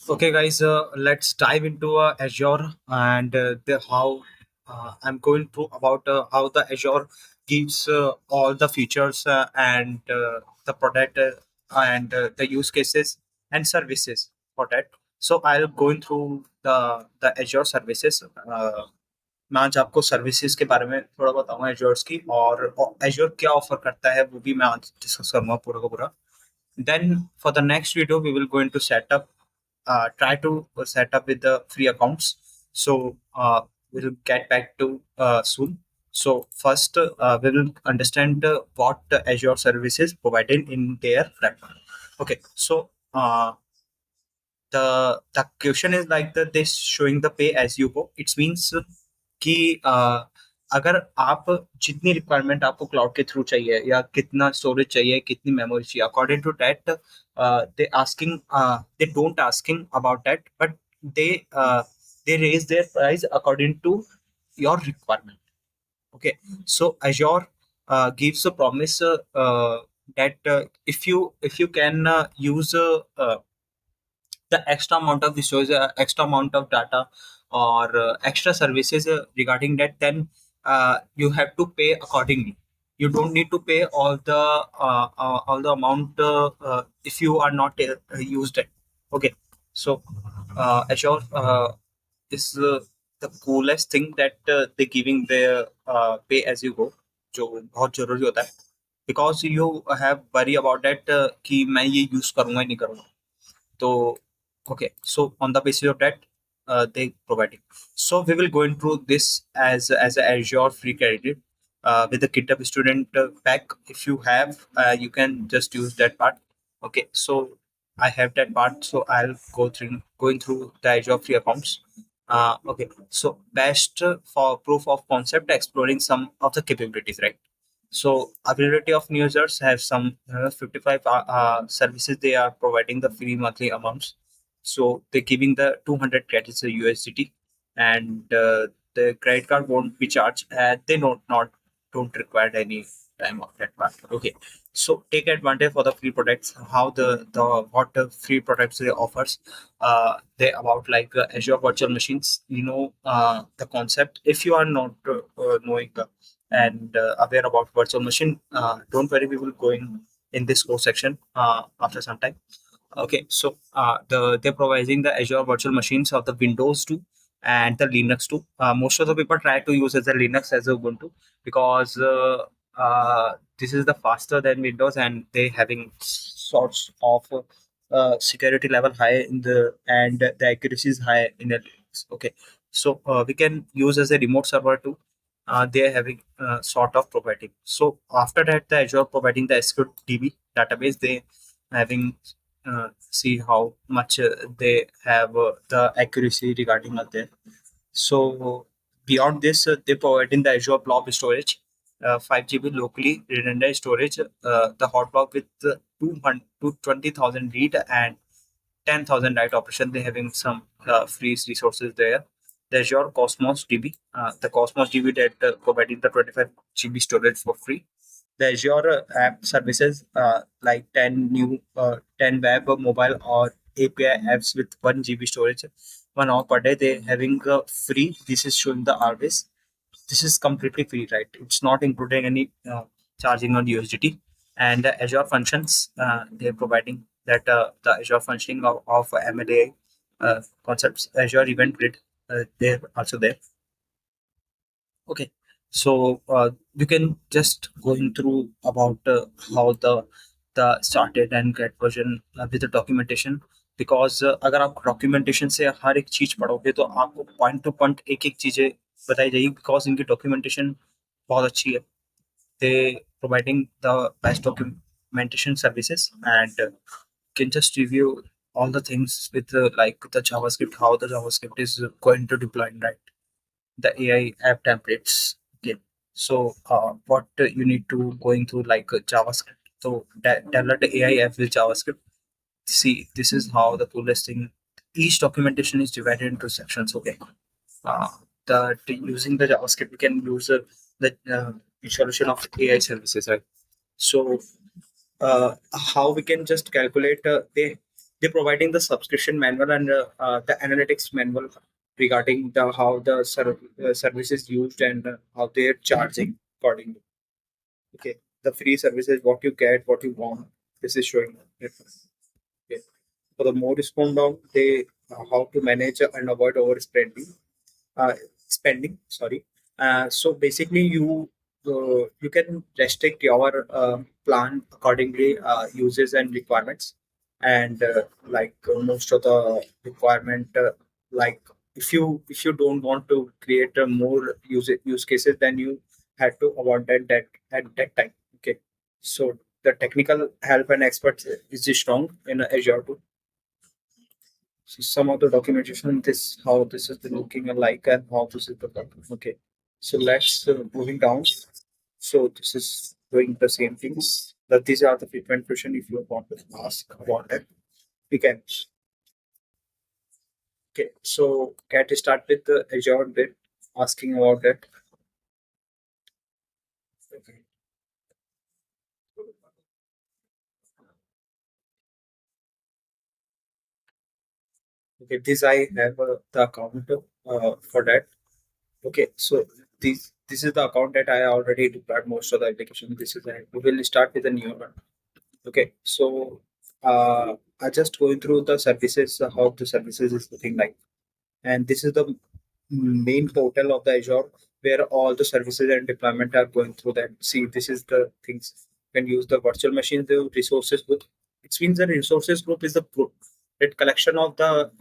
Okay, guys, let's dive into Azure and the how I'm going to about how the Azure gives all the features and the product and the use cases and services for that. So I'll going through the Azure services. मैं आज आपको services के बारे में थोड़ा बताऊंगा azure की और एज्योर क्या ऑफर करता है वो भी मैं आज डिस्कस करूंगा पूरा का पूरा. Then for the next video, we will going to set up, try to set up with the free accounts. So we'll get back to soon. So first, we will understand what the Azure services provided in their platform. Okay, so the question is like that this showing the pay as you go. It means कि अगर आप जितनी requirement आपको cloud के through चाहिए या कितना storage चाहिए कितनी मेमोरी चाहिए according to that they asking they don't asking about that but they they raise their price according to your requirement. Okay, so Azure gives a promise that if you can use the extra amount of resources, extra amount of data, or extra services regarding that, then you have to pay accordingly. You don't need to pay all the amount if you are not used it. Okay, so Azure is the coolest thing that they giving their pay as you go, जो बहुत जरूरी होता है because you have worry about that कि मैं ये use करूँगा या नहीं करूँगा. So, okay, so on the basis of that, they providing. So we will going through this as a Azure free credit with the GitHub student pack. If you have, you can just use that part. Okay, so I have that part, so I'll go through going through the Azure free accounts. Okay, so best for proof of concept, exploring some of the capabilities, right? So availability of new users have some 55 services they are providing the free monthly amounts. So they're giving the 200 credits a USDT, and the credit card won't be charged. They don't require any time of that part. Okay, so take advantage for the free products. How the what the free products they offers. They about like Azure virtual machines. The concept. If you are not knowing and aware about virtual machine, don't worry, we will going in this course section after some time. Okay, so they're providing the Azure virtual machines of the Windows too and the Linux too. Most of the people try to use as a Linux as a Ubuntu because this is the faster than Windows and they having sorts of security level high in the and the accuracy is high in the Linux. Okay, so we can use as a remote server too. They are having sort of providing. So after that, the Azure providing the SQL DB database. They having see how much they have the accuracy regarding that. So beyond this, they provide in the Azure Blob storage, 5 GB locally redundant storage, the hot block with 200 to 20,000 read and 10,000 write operation. They having some free resources there. The Azure Cosmos DB, the Cosmos DB that providing the 25 GB storage for free. The Azure app services like 10 new 10 web mobile or API apps with 1 GB storage 1 hour per day. They having free. This is showing the RBase. This is completely free, right? It's not including any charging on USDT. And the Azure functions they're providing that the Azure functioning of MLA concepts, Azure Event Grid, they're also there. Okay, so you can just going through about how the started and get version with the documentation because अगर आप documentation से हर एक चीज पढ़ोगे तो आपको point to point एक एक चीजें बताई जाएगी because इनकी documentation बहुत अच्छी है. They providing the best documentation services and can just review all the things with like the JavaScript, how the JavaScript is going to deploy, right? The AI app templates. Okay, so what you need to going through like JavaScript. So download the AI app with JavaScript. See, this is how the coolest thing. Each documentation is divided into sections. Okay, uh, using the JavaScript, we can use the installation of AI services, right? So how we can just calculate they they're providing the subscription manual and the analytics manual regarding the how the service is used and how they're charging accordingly. Okay, the free services, what you get, what you want. This is showing. Okay. For the more discount down, they how to manage and avoid overspending. Spending. Sorry. So basically, you can restrict your plan accordingly, uses and requirements, and most of the requirement, like if you don't want to create a more use cases, then you had to avoid that at that time. Okay, so the technical help and experts is strong in Azure too. So some of the documentation, this how this is looking alike and how this is the pattern. Okay. So let's moving down. So this is doing the same things. That these are the frequent question if you want to ask about it. We can. Okay. So get start with the Azure bit, asking about it. Okay. Okay. This I have the account for that. Okay. So this is the account that I already deployed most of the application. This is we will start with a new one. Okay, so I just going through the services, how the services is looking like, and this is the main portal of the Azure where all the services and deployment are going through that. See, this is the things. You can use the virtual machine, the resources group. It means the resources group is the group, that collection of the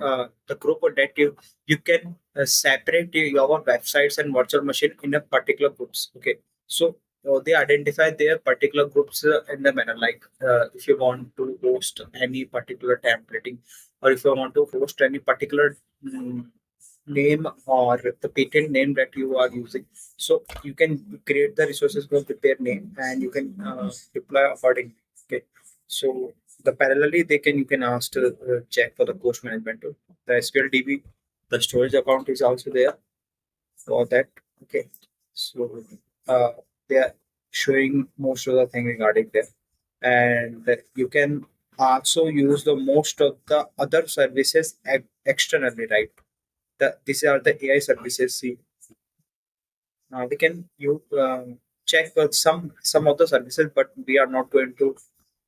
group or that you can separate your websites and virtual machine in a particular groups. Okay, so they identify their particular groups in the manner like if you want to host any particular templating or if you want to host any particular mm, name or the patent name that you are using. So you can create the resources group with their name and you can deploy accordingly. Okay. So the parallelly they can you can ask to check for the course management tool. The SQL DB, the storage account is also there for that. Okay. So uh, they are showing most of the thing regarding that. And you can also use the most of the other services externally, right? These are the AI services. See, we can you check some of the services, but we are not going to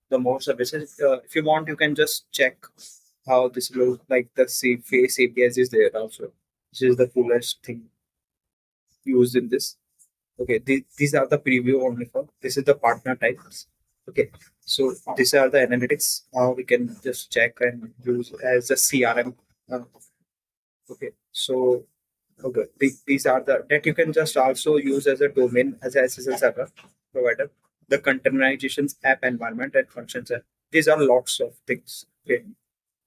the more services. If you want, you can just check how this looks like. The face APIs is there also. This is the coolest thing used in this. Okay, these are the preview only for. This is the partner types. Okay, so these are the analytics. We can just check and use as a CRM. Uh, okay, so okay, these are the that you can just also use as a domain as a SSL server provider. The containerizations app environment and functions. These are lots of things. Okay,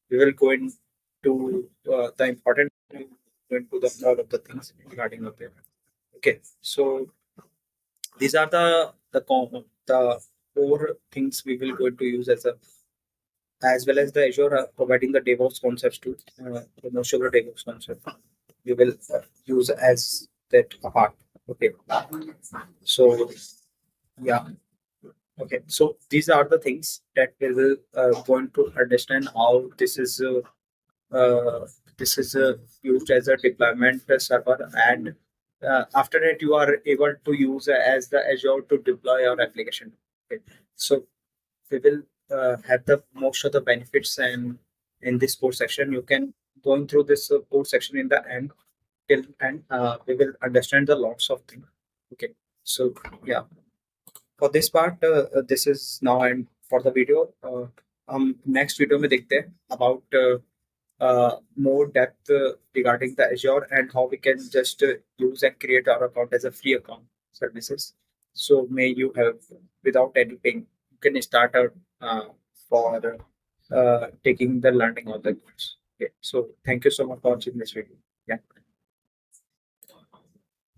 we will go into the important go into the all of the things regarding the payment. Okay, so these are the core things we will going to use as well as the Azure providing the DevOps concepts too. The most of the DevOps concept we will use as that part. Okay. So yeah. Okay. So these are the things that we will going to understand how uh, this is used as a deployment server, and after that you are able to use as the Azure to deploy your application. Okay. So we will have the most of the benefits, and in this course section you can going through this course section in the end till and we will understand the lots of things. Okay, so yeah, for this part this is now and for the video next video में देखते हैं about more depth regarding the Azure and how we can just use and create our account as a free account services. So may you have without any paying, you can start out for taking the learning of the course. Okay. So thank you so much for watching this video.